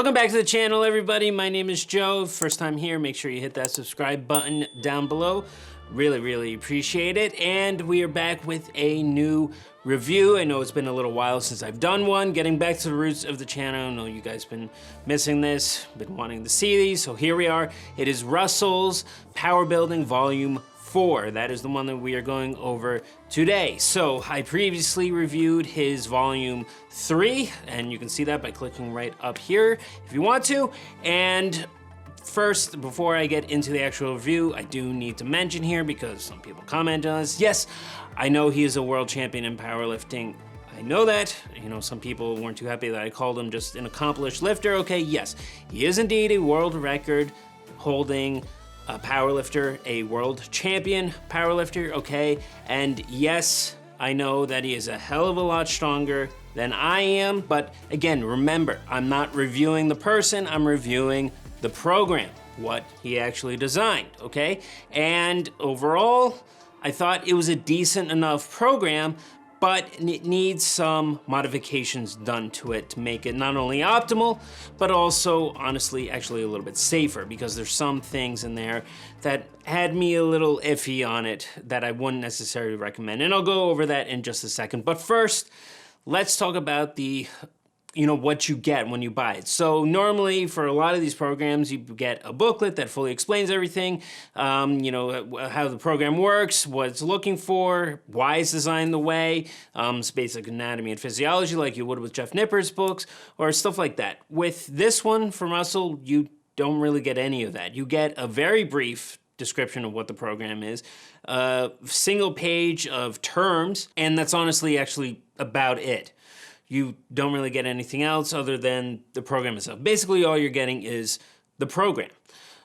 Welcome back to the channel, everybody. My name is Joe. First time here, make sure you hit that subscribe button down below. Really appreciate it. And we are back with a new review. I know it's been a little while since I've done one. Getting back to the roots of the channel. I know you guys been missing this, been wanting to see these, so here we are. It is Russwole Powerbuilding Volume 4. That is the one that we are going over today. So I previously reviewed his Volume 3, and you can see that by clicking right up here if you want to. And first, before I get into the actual review, I do need to mention here, because some people comment on this, yes, I know he is a world champion in powerlifting. I know that. You know, some people weren't too happy that I called him just an accomplished lifter. Okay, yes, he is indeed a world record holding a powerlifter, a world champion powerlifter, okay? And yes, I know that he is a hell of a lot stronger than I am, but again, remember, I'm not reviewing the person, I'm reviewing the program, what he actually designed, okay? And overall, I thought it was a decent enough program, but it needs some modifications done to it to make it not only optimal, but also, honestly, actually a little bit safer, because there's some things in there that had me a little iffy on it that I wouldn't necessarily recommend. And I'll go over that in just a second. But first, let's talk about what you get when you buy it. So normally for a lot of these programs, you get a booklet that fully explains everything, how the program works, what it's looking for, why it's designed the way, it's basic anatomy and physiology like you would with Jeff Nippard's books, or stuff like that. With this one from Russell, you don't really get any of that. You get a very brief description of what the program is, a single page of terms, and that's honestly actually about it. You don't really get anything else other than the program itself. Basically, all you're getting is the program,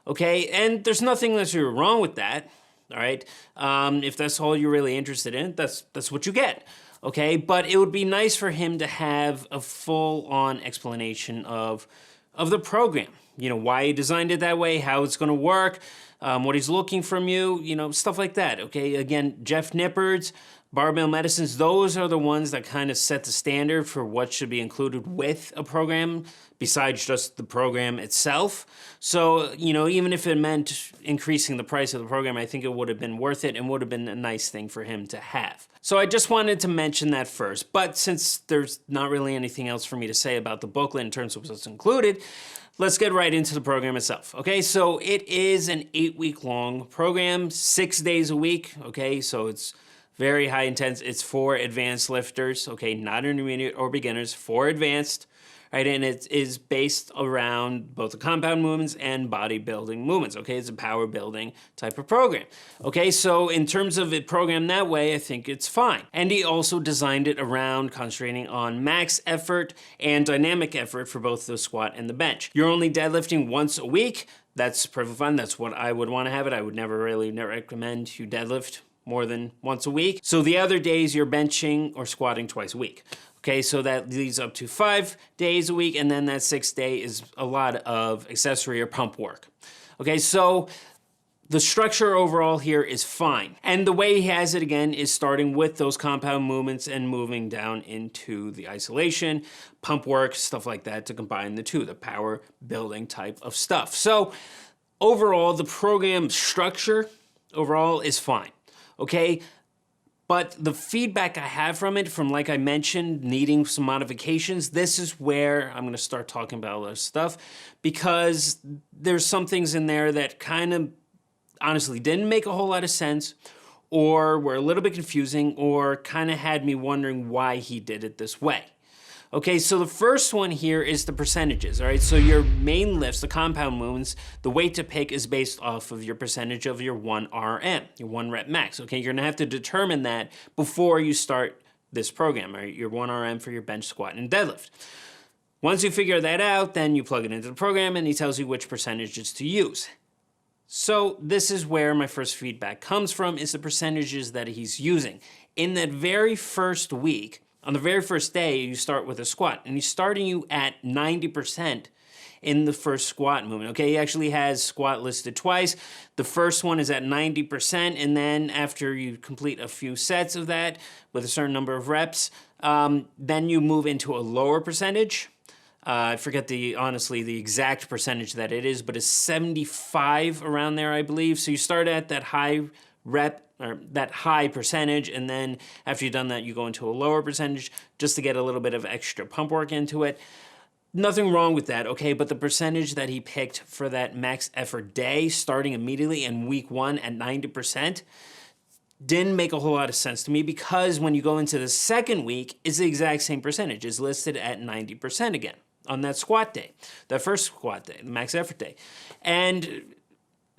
okay? And there's nothing that's wrong with that, all right? If that's all you're really interested in, that's what you get, okay? But it would be nice for him to have a full-on explanation of the program. You know, why he designed it that way, how it's gonna work, what he's looking from you, stuff like that, okay? Again, Jeff Nippard's Barbell Medicines, those are the ones that kind of set the standard for what should be included with a program besides just the program itself. So, even if it meant increasing the price of the program, I think it would have been worth it and would have been a nice thing for him to have. So I just wanted to mention that first. But since there's not really anything else for me to say about the booklet in terms of what's included, let's get right into the program itself. Okay, so it is an 8-week-long program, 6 days a week. Okay, so it's very high intense. It's for advanced lifters, okay, not intermediate or beginners, for advanced, right? And it is based around both the compound movements and bodybuilding movements, okay? It's a power building type of program. Okay, so in terms of it programmed that way, I think it's fine. And he also designed it around concentrating on max effort and dynamic effort for both the squat and the bench. You're only deadlifting once a week. That's perfectly fine. That's what I would want to have it. I would never really recommend you deadlift more than once a week. So the other days you're benching or squatting twice a week. Okay, so that leads up to 5 days a week, and then that 6th day is a lot of accessory or pump work. Okay, so the structure overall here is fine. And the way he has it, again, is starting with those compound movements and moving down into the isolation, pump work, stuff like that, to combine the two, the power building type of stuff. So overall, the program structure overall is fine. Okay, but the feedback I have from it, from, like I mentioned, needing some modifications, this is where I'm gonna start talking about all this stuff, because there's some things in there that kind of honestly didn't make a whole lot of sense, or were a little bit confusing, or kind of had me wondering why he did it this way. Okay, so the first one here is the percentages, all right? So your main lifts, the compound movements, the weight to pick is based off of your percentage of your 1 RM, your 1 rep max, okay? You're gonna have to determine that before you start this program, right? Your 1 RM for your bench, squat, and deadlift. Once you figure that out, then you plug it into the program and he tells you which percentages to use. So this is where my first feedback comes from, is the percentages that he's using. In that very first week, on the very first day, you start with a squat, and he's starting you at 90% in the first squat movement, okay? He actually has squat listed twice. The first one is at 90%, and then after you complete a few sets of that with a certain number of reps, then you move into a lower percentage. I forget honestly the exact percentage that it is, but it's 75 around there, I believe. So you start at that high rep or that high percentage, and then after you've done that, you go into a lower percentage just to get a little bit of extra pump work into it. Nothing wrong with that, okay? But the percentage that he picked for that max effort day, starting immediately in week 1 at 90%, didn't make a whole lot of sense to me, because when you go into the second week, it's the exact same percentage. It's listed at 90% again on that squat day, that first squat day, the max effort day. And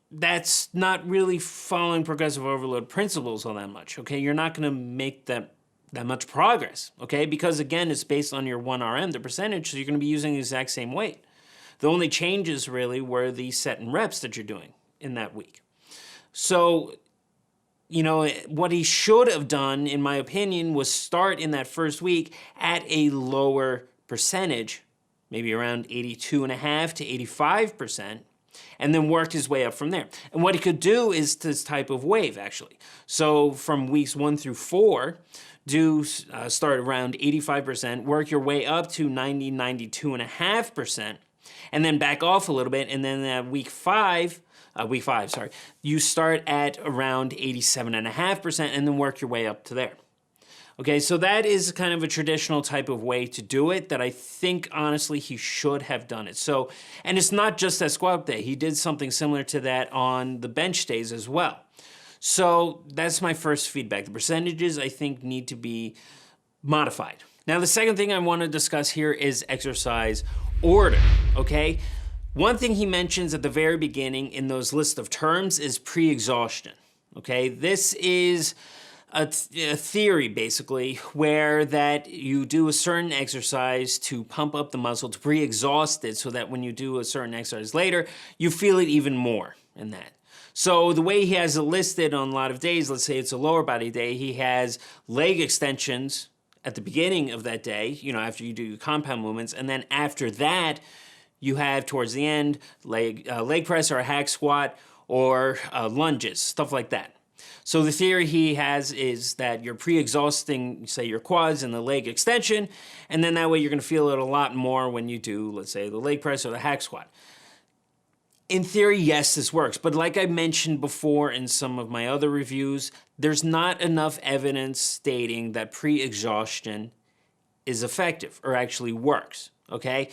that's not really following progressive overload principles all that much, okay? You're not gonna make that much progress, okay? Because again, it's based on your 1RM, the percentage, so you're gonna be using the exact same weight. The only changes really were the set and reps that you're doing in that week. So, you know, what he should have done, in my opinion, was start in that first week at a lower percentage, maybe around 82.5 to 85%, and then worked his way up from there. And what he could do is this type of wave, actually. So from weeks 1 through 4, start around 85%, work your way up to 90, 92.5%, and then back off a little bit, and then at week 5, you start at around 87.5% and then work your way up to there. Okay, so that is kind of a traditional type of way to do it that I think, honestly, he should have done it. So, and it's not just that squat day. He did something similar to that on the bench days as well. So that's my first feedback. The percentages, I think, need to be modified. Now, the second thing I want to discuss here is exercise order, okay? One thing he mentions at the very beginning in those list of terms is pre-exhaustion, okay? This is a theory, basically, where that you do a certain exercise to pump up the muscle, to pre-exhaust it, so that when you do a certain exercise later, you feel it even more in that. So the way he has it listed on a lot of days, let's say it's a lower body day, he has leg extensions at the beginning of that day, you know, after you do your compound movements, and then after that, you have towards the end leg press or a hack squat or lunges, stuff like that. So the theory he has is that you're pre-exhausting, say, your quads and the leg extension, and then that way you're going to feel it a lot more when you do, let's say, the leg press or the hack squat. In theory, yes, this works, but like I mentioned before in some of my other reviews, there's not enough evidence stating that pre-exhaustion is effective or actually works, okay?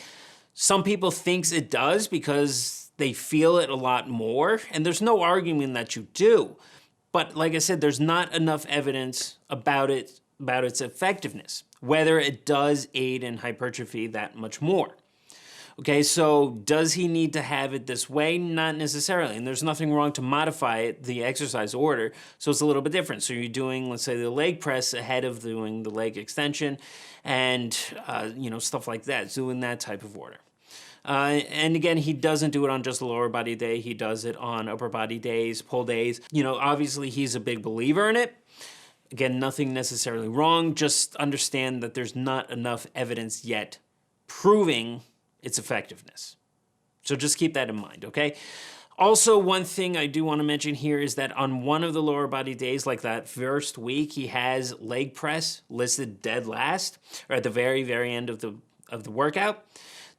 Some people think it does because they feel it a lot more, and there's no argument that you do. But like I said, there's not enough evidence about its effectiveness, whether it does aid in hypertrophy that much more. Okay, so does he need to have it this way? Not necessarily, and there's nothing wrong to modify it, the exercise order, so it's a little bit different. So you're doing, let's say, the leg press ahead of doing the leg extension and, you know, stuff like that, doing that type of order. And again, he doesn't do it on just the lower body day. He does it on upper body days, pull days. You know, obviously he's a big believer in it. Again, nothing necessarily wrong. Just understand that there's not enough evidence yet proving its effectiveness. So just keep that in mind, okay? Also, one thing I do want to mention here is that on one of the lower body days, like that first week, he has leg press listed dead last, or at the very, very end of the workout.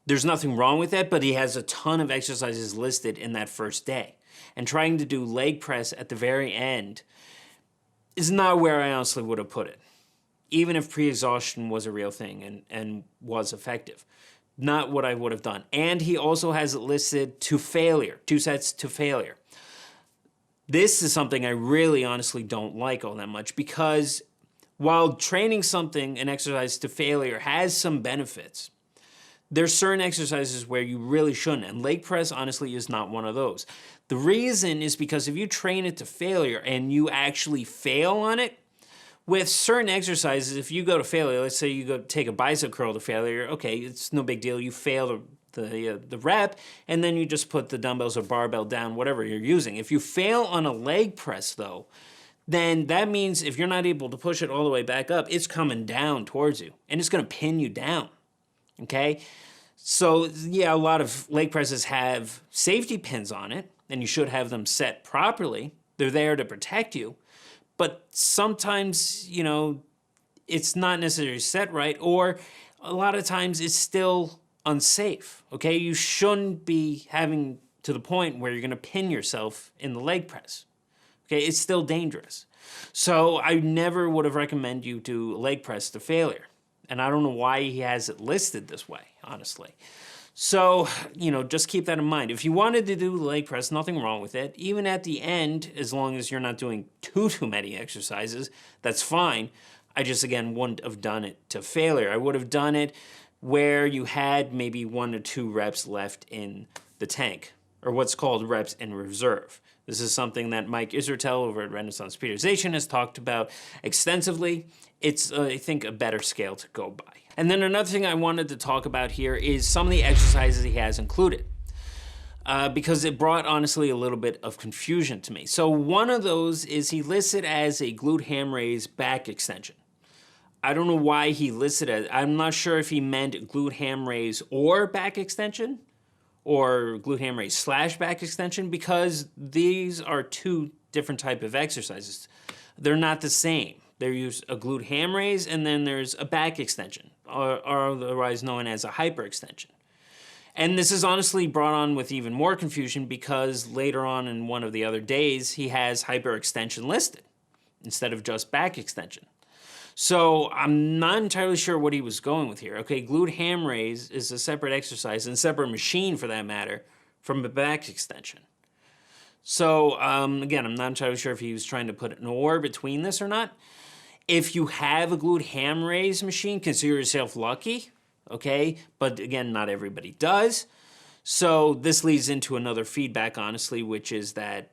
There's nothing wrong with that, but he has a ton of exercises listed in that first day. And trying to do leg press at the very end is not where I honestly would have put it, even if pre-exhaustion was a real thing and was effective. Not what I would have done. And he also has it listed to failure, 2 sets to failure. This is something I really honestly don't like all that much, because while training something, an exercise to failure, has some benefits, there's certain exercises where you really shouldn't, and leg press honestly is not one of those. The reason is because if you train it to failure and you actually fail on it, with certain exercises, if you go to failure, let's say you go take a bicep curl to failure, okay, it's no big deal. You fail the rep, and then you just put the dumbbells or barbell down, whatever you're using. If you fail on a leg press, though, then that means if you're not able to push it all the way back up, it's coming down towards you, and it's going to pin you down, okay? So, yeah, a lot of leg presses have safety pins on it, and you should have them set properly. They're there to protect you. But sometimes, you know, it's not necessarily set right, or a lot of times it's still unsafe, okay? You shouldn't be having to the point where you're gonna pin yourself in the leg press, okay? It's still dangerous. So I never would have recommended you do a leg press to failure. And I don't know why he has it listed this way, honestly. So, you know, just keep that in mind. If you wanted to do the leg press, nothing wrong with it. Even at the end, as long as you're not doing too many exercises, that's fine. I just, again, wouldn't have done it to failure. I would have done it where you had maybe 1 or 2 reps left in the tank, or what's called reps in reserve. This is something that Mike Israetel over at Renaissance Periodization has talked about extensively. It's, I think, a better scale to go by. And then another thing I wanted to talk about here is some of the exercises he has included, because it brought, honestly, a little bit of confusion to me. So one of those is he listed as a glute ham raise back extension. I don't know why he listed it. I'm not sure if he meant glute ham raise or back extension, or glute ham raise / back extension, because these are 2 different type of exercises. They're not the same. There's a glute ham raise, and then there's a back extension, or otherwise known as a hyperextension. And this is honestly brought on with even more confusion because later on in one of the other days, he has hyperextension listed instead of just back extension. So I'm not entirely sure what he was going with here. Okay, glute ham raise is a separate exercise and separate machine for that matter from a back extension. So again, I'm not entirely sure if he was trying to put an or between this or not. If you have a glute ham raise machine, consider yourself lucky, okay? But again, not everybody does. So this leads into another feedback, honestly, which is that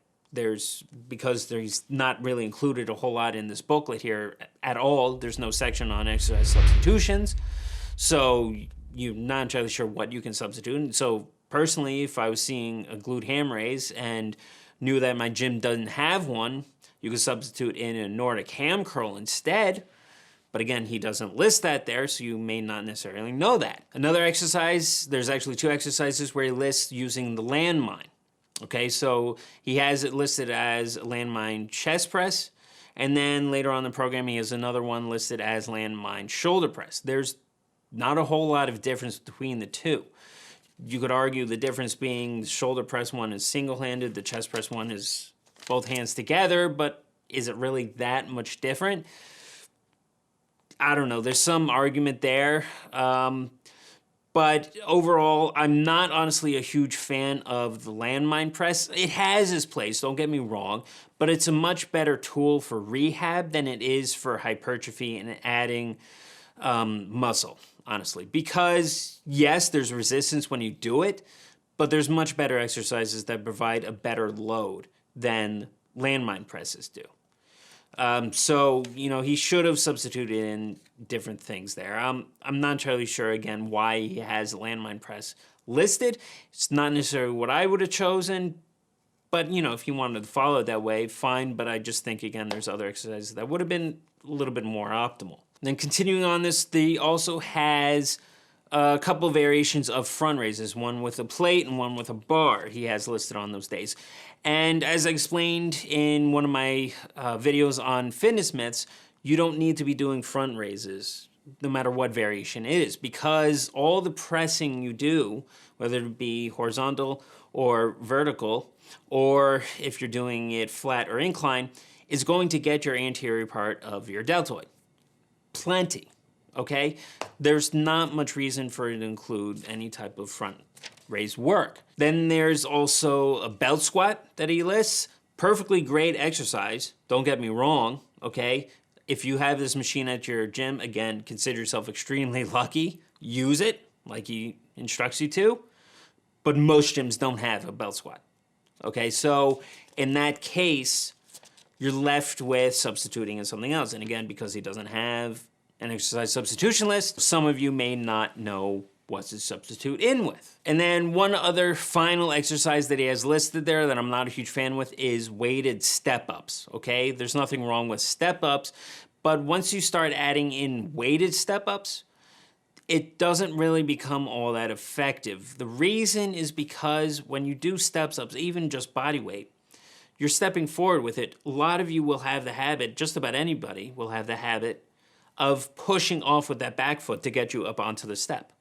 because there's not really included a whole lot in this booklet here at all, there's no section on exercise substitutions. So you're not entirely sure what you can substitute. And so personally, if I was seeing a glute ham raise and knew that my gym doesn't have one, you could substitute in a Nordic ham curl instead. But again, he doesn't list that there, so you may not necessarily know that. Another exercise, there's actually 2 exercises where he lists using the landmine. Okay, so he has it listed as landmine chest press, and then later on in the program, he has another one listed as landmine shoulder press. There's not a whole lot of difference between the 2. You could argue the difference being the shoulder press one is single-handed, the chest press one is both hands together, but is it really that much different? I don't know. There's some argument there. But overall, I'm not honestly a huge fan of the landmine press. It has its place, don't get me wrong, but it's a much better tool for rehab than it is for hypertrophy and adding muscle, honestly. Because, yes, there's resistance when you do it, but there's much better exercises that provide a better load than landmine presses do. So, you know, he should have substituted in different things there. I'm not entirely sure, again, why he has landmine press listed. It's not necessarily what I would have chosen, but, you know, if you wanted to follow it that way, fine. But I just think, again, there's other exercises that would have been a little bit more optimal. Then continuing on this, he also has a couple variations of front raises, one with a plate and one with a bar he has listed on those days. And as I explained in one of my videos on fitness myths, you don't need to be doing front raises no matter what variation it is, because all the pressing you do, whether it be horizontal or vertical, or if you're doing it flat or incline, is going to get your anterior part of your deltoid. Plenty. Okay? There's not much reason for it to include any type of front raise work. Then there's also a belt squat that he lists. Perfectly great exercise, don't get me wrong, okay? If you have this machine at your gym, again, consider yourself extremely lucky. Use it like he instructs you to, but most gyms don't have a belt squat, okay? So in that case, you're left with substituting in something else. And again, because he doesn't have an exercise substitution list, some of you may not know what to substitute in with. And then one other final exercise that he has listed there that I'm not a huge fan with is weighted step-ups, okay? There's nothing wrong with step-ups, but once you start adding in weighted step-ups, it doesn't really become all that effective. The reason is because when you do steps-ups, even just body weight, you're stepping forward with it. A lot of you will have the habit, just about anybody will have the habit of pushing off with that back foot to get you up onto the step.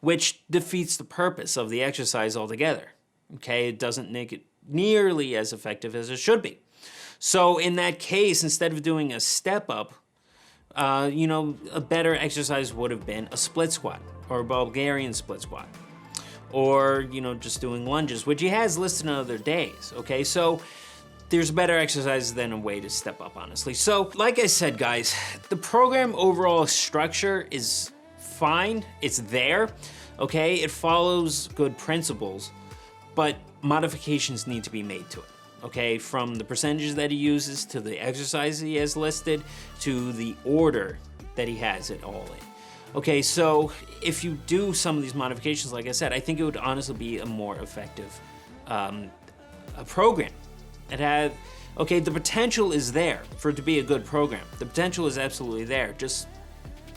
which defeats the purpose of the exercise altogether. Okay, it doesn't make it nearly as effective as it should be. So in that case, instead of doing a step up, you know, a better exercise would have been a split squat or a Bulgarian split squat, or, you know, just doing lunges, which he has listed on other days. Okay, so there's better exercises than a way to step up, honestly. So like I said, guys, the program overall structure is fine. It's there. Okay, it follows good principles, but modifications need to be made to it. Okay, from the percentages that he uses to the exercises he has listed to the order that he has it all in. Okay, so if you do some of these modifications, like I said, I think it would honestly be a more effective a program. It had, okay, the potential is there for it to be a good program. The potential is absolutely there, just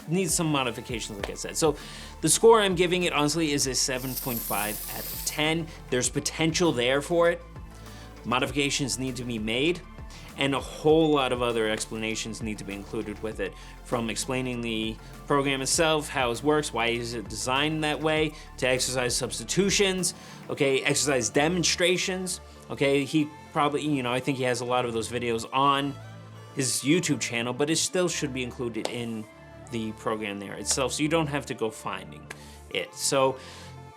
needs some modifications, like I said. So the score I'm giving it, honestly, is a 7.5 out of 10. There's potential there for it. Modifications need to be made, and a whole lot of other explanations need to be included with it, from explaining the program itself, how it works, why is it designed that way, to exercise substitutions, okay, exercise demonstrations. Okay, he probably, you know, I think he has a lot of those videos on his YouTube channel, but it still should be included in the program there itself, so you don't have to go finding it. So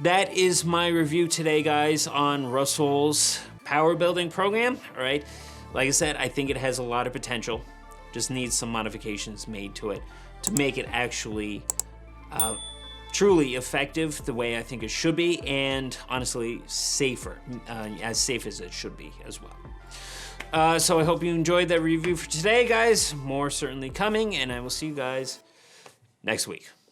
that is my review today, guys, on Russwolle's power building program. All right, like I said, I think it has a lot of potential, just needs some modifications made to it to make it actually truly effective the way I think it should be, and honestly safer, as safe as it should be as well. So I hope you enjoyed that review for today, guys. More certainly coming, and I will see you guys next week.